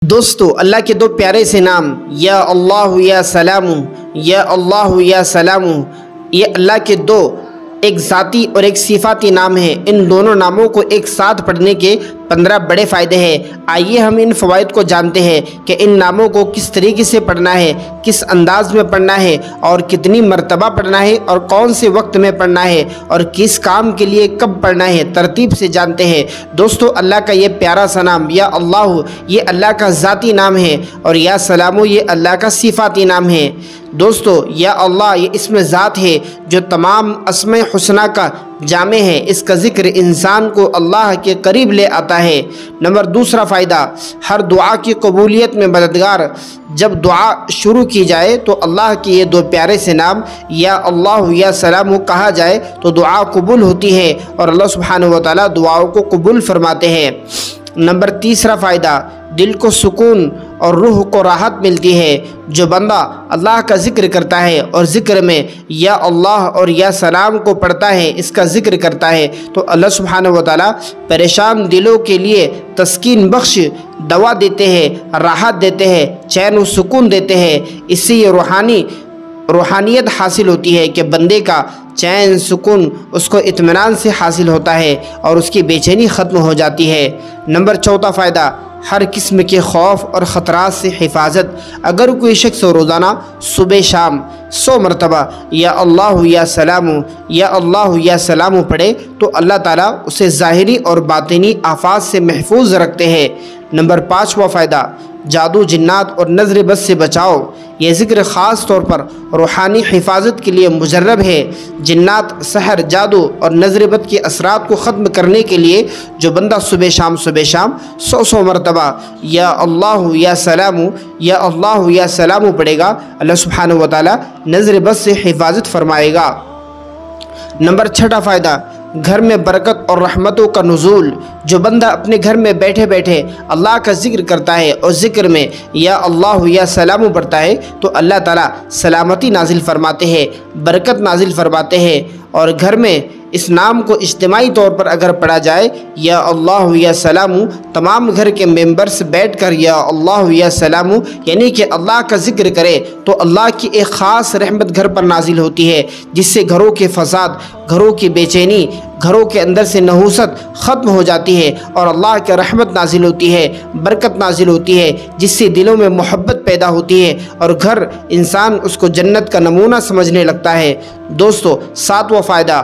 دوستو، اللہ کے دو پیارے سے نام یا اللہ یا سلام، یا اللہ یا سلام، یہ اللہ کے دو ایک ذاتی اور ایک صفاتی نام ہیں۔ ان دونوں ناموں کو ایک ساتھ پڑھنے کے 15 بڑے فائدے ہیں۔ آئیے ہم ان فوائد کو جانتے ہیں کہ ان ناموں کو کس طریقے سے پڑھنا ہے، کس انداز میں پڑھنا ہے اور کتنی مرتبہ پڑھنا ہے اور کون سے وقت میں پڑھنا ہے اور کس کام کے لیے کب پڑھنا ہے، ترتیب سے جانتے ہیں۔ دوستو، اللہ کا یہ پیارا سا نام یا اللہ، یہ اللہ کا ذاتی نام ہے اور یا سلام یہ اللہ کا صفاتی نام ہے۔ دوستو، یا اللہ یہ اسم ذات ہے جو تمام اسماء حسنہ کا جامع ہے۔ اس کا ذکر انسان کو اللہ کے قریب لے آتا ہے۔ نمبر دوسرا فائدہ، ہر دعا کی قبولیت میں مددگار۔ جب دعا شروع کی جائے تو اللہ کے یہ دو پیارے سے نام یا اللہ یا سلام کہا جائے تو دعا قبول ہوتی ہے اور اللہ سبحانہ و تعالیٰ دعاؤں کو قبول فرماتے ہیں۔ نمبر تیسرا فائدہ، دل کو سکون اور روح کو راحت ملتی ہے۔ جو بندہ اللہ کا ذکر کرتا ہے اور ذکر میں یا اللہ اور یا سلام کو پڑھتا ہے، اس کا ذکر کرتا ہے تو اللہ سبحانہ و تعالیٰ پریشان دلوں کے لیے تسکین بخش دوا دیتے ہیں، راحت دیتے ہیں، چین و سکون دیتے ہیں۔ اس سے یہ روحانیت حاصل ہوتی ہے کہ بندے کا چین سکون اس کو اطمینان سے حاصل ہوتا ہے اور اس کی بے چینی ختم ہو جاتی ہے۔ نمبر چوتھا فائدہ، ہر قسم کے خوف اور خطرات سے حفاظت۔ اگر کوئی شخص روزانہ صبح شام 100 مرتبہ یا اللہ یا سلام یا اللہ یا سلام پڑھے تو اللہ تعالیٰ اسے ظاہری اور باطنی آفات سے محفوظ رکھتے ہیں۔ نمبر 5واں فائدہ، جادو جنات اور نظر بد سے بچاؤ۔ یہ ذکر خاص طور پر روحانی حفاظت کے لیے مجرب ہے۔ جنات، سحر، جادو اور نظر بد کے اثرات کو ختم کرنے کے لیے جو بندہ صبح شام 100 مرتبہ یا اللہ یا سلام یا اللہ یا سلام پڑھے گا، اللہ سبحانہ و تعالیٰ نظر بد سے حفاظت فرمائے گا۔ نمبر 6 فائدہ، گھر میں برکت اور رحمتوں کا نزول۔ جو بندہ اپنے گھر میں بیٹھے بیٹھے اللہ کا ذکر کرتا ہے اور ذکر میں یا اللہ یا سلام پڑھتا ہے تو اللہ تعالیٰ سلامتی نازل فرماتے ہیں، برکت نازل فرماتے ہیں۔ اور گھر میں اس نام کو اجتماعی طور پر اگر پڑھا جائے یا اللہ یا سلام، تمام گھر کے ممبرس بیٹھ کر یا اللہ یا سلام یعنی کہ اللہ کا ذکر کرے تو اللہ کی ایک خاص رحمت گھر پر نازل ہوتی ہے، جس سے گھروں کے فساد، گھروں کی بے چینی، گھروں کے اندر سے نحوست ختم ہو جاتی ہے اور اللہ کی رحمت نازل ہوتی ہے، برکت نازل ہوتی ہے، جس سے دلوں میں محبت پیدا ہوتی ہے اور گھر انسان اس کو جنت کا نمونہ سمجھنے لگتا ہے۔ دوستو، 7واں فائدہ،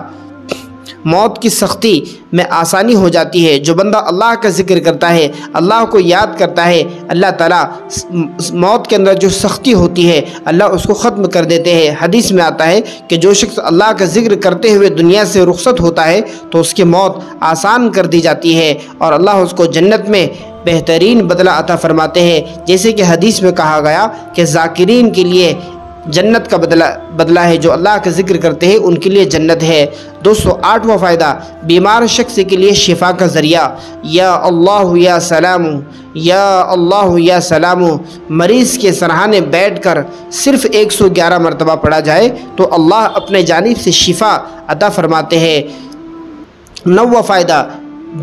موت کی سختی میں آسانی ہو جاتی ہے۔ جو بندہ اللہ کا ذکر کرتا ہے، اللہ کو یاد کرتا ہے، اللہ تعالیٰ موت کے اندر جو سختی ہوتی ہے اللہ اس کو ختم کر دیتے ہیں۔ حدیث میں آتا ہے کہ جو شخص اللہ کا ذکر کرتے ہوئے دنیا سے رخصت ہوتا ہے تو اس کی موت آسان کر دی جاتی ہے اور اللہ اس کو جنت میں بہترین بدلہ عطا فرماتے ہیں۔ جیسے کہ حدیث میں کہا گیا کہ ذاکرین کے لیے جنت کا بدلہ ہے، جو اللہ کا ذکر کرتے ہیں ان کے لیے جنت ہے۔ دوستو، 8واں فائدہ، بیمار شخص کے لیے شفا کا ذریعہ۔ یا اللہ یا سلام، یا اللہ یا سلام مریض کے سرہانے بیٹھ کر صرف 111 مرتبہ پڑھا جائے تو اللہ اپنے جانب سے شفا عطا فرماتے ہیں۔ 9واں فائدہ،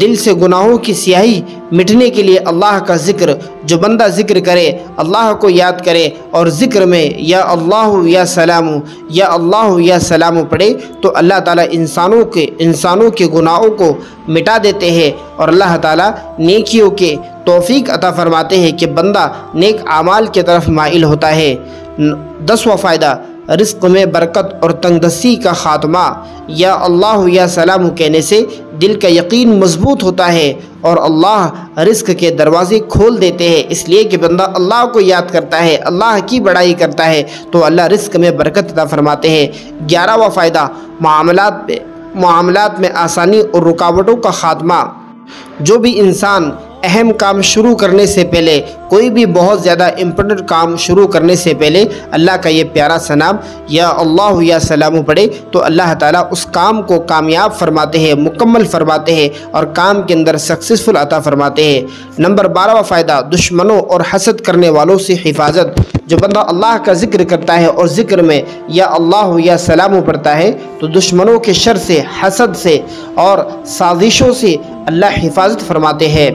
دل سے گناہوں کی سیاہی مٹنے کے لیے اللہ کا ذکر۔ جو بندہ ذکر کرے، اللہ کو یاد کرے اور ذکر میں یا اللہ یا سلام یا اللہ یا سلام پڑھے تو اللہ تعالیٰ انسانوں کے گناہوں کو مٹا دیتے ہیں اور اللہ تعالیٰ نیکیوں کے توفیق عطا فرماتے ہیں کہ بندہ نیک اعمال کی طرف مائل ہوتا ہے۔ 10واں فائدہ، رزق میں برکت اور تنگ دستی کا خاتمہ۔ یا اللہ یا سلام کہنے سے دل کا یقین مضبوط ہوتا ہے اور اللہ رزق کے دروازے کھول دیتے ہیں، اس لیے کہ بندہ اللہ کو یاد کرتا ہے، اللہ کی بڑائی کرتا ہے تو اللہ رزق میں برکت عطا فرماتے ہیں۔ 11واں فائدہ، معاملات میں آسانی اور رکاوٹوں کا خاتمہ۔ جو بھی انسان اہم کام شروع کرنے سے پہلے، کوئی بھی بہت زیادہ امپورٹنٹ کام شروع کرنے سے پہلے اللہ کا یہ پیارا سا نام یا اللہ یا سلام پڑھے تو اللہ تعالیٰ اس کام کو کامیاب فرماتے ہیں، مکمل فرماتے ہیں اور کام کے اندر سکسیسفل عطا فرماتے ہیں۔ نمبر 12واں فائدہ، دشمنوں اور حسد کرنے والوں سے حفاظت۔ جو بندہ اللہ کا ذکر کرتا ہے اور ذکر میں یا اللہ یا سلام پڑھتا ہے تو دشمنوں کے شر سے، حسد سے اور سازشوں سے اللہ حفاظت فرماتے ہیں۔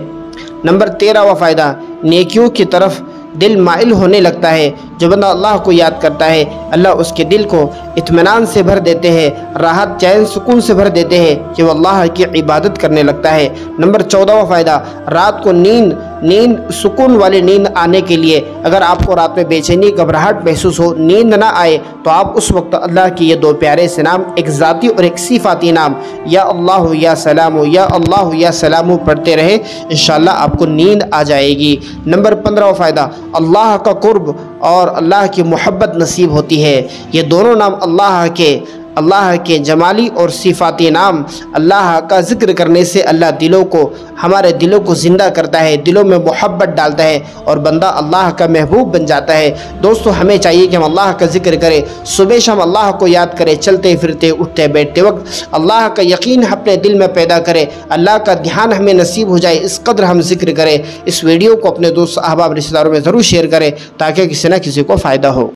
نمبر 13واں فائدہ، نیکیوں کی طرف دل مائل ہونے لگتا ہے۔ جو بندہ اللہ کو یاد کرتا ہے اللہ اس کے دل کو اطمینان سے بھر دیتے ہیں، راحت چین سکون سے بھر دیتے ہیں کہ وہ اللہ کی عبادت کرنے لگتا ہے۔ نمبر 14واں فائدہ، رات کو نیند سکون والی نیند آنے کے لیے اگر آپ کو رات میں بے چینی گھبراہٹ محسوس ہو، نیند نہ آئے، تو آپ اس وقت اللہ کی یہ 2 پیارے سے نام، ایک ذاتی اور ایک صفاتی نام، یا اللہ یا سلام، یا اللہ یا سلام پڑھتے رہے، انشاءاللہ آپ کو نیند آ جائے گی۔ نمبر 15واں فائدہ، اللہ کا قرب اور اللہ کی محبت نصیب ہوتی ہے۔ یہ دونوں نام اللہ کے جمالی اور صفاتی نام، اللہ کا ذکر کرنے سے اللہ ہمارے دلوں کو زندہ کرتا ہے، دلوں میں محبت ڈالتا ہے اور بندہ اللہ کا محبوب بن جاتا ہے۔ دوستو ہمیں چاہیے کہ ہم اللہ کا ذکر کریں، صبح شام اللہ کو یاد کریں، چلتے پھرتے اٹھتے بیٹھتے وقت اللہ کا یقین اپنے دل میں پیدا کریں، اللہ کا دھیان ہمیں نصیب ہو جائے، اس قدر ہم ذکر کریں۔ اس ویڈیو کو اپنے دوست احباب رشتہ داروں میں ضرور شیئر کریں تاکہ کسی نہ کسی کو فائدہ ہو۔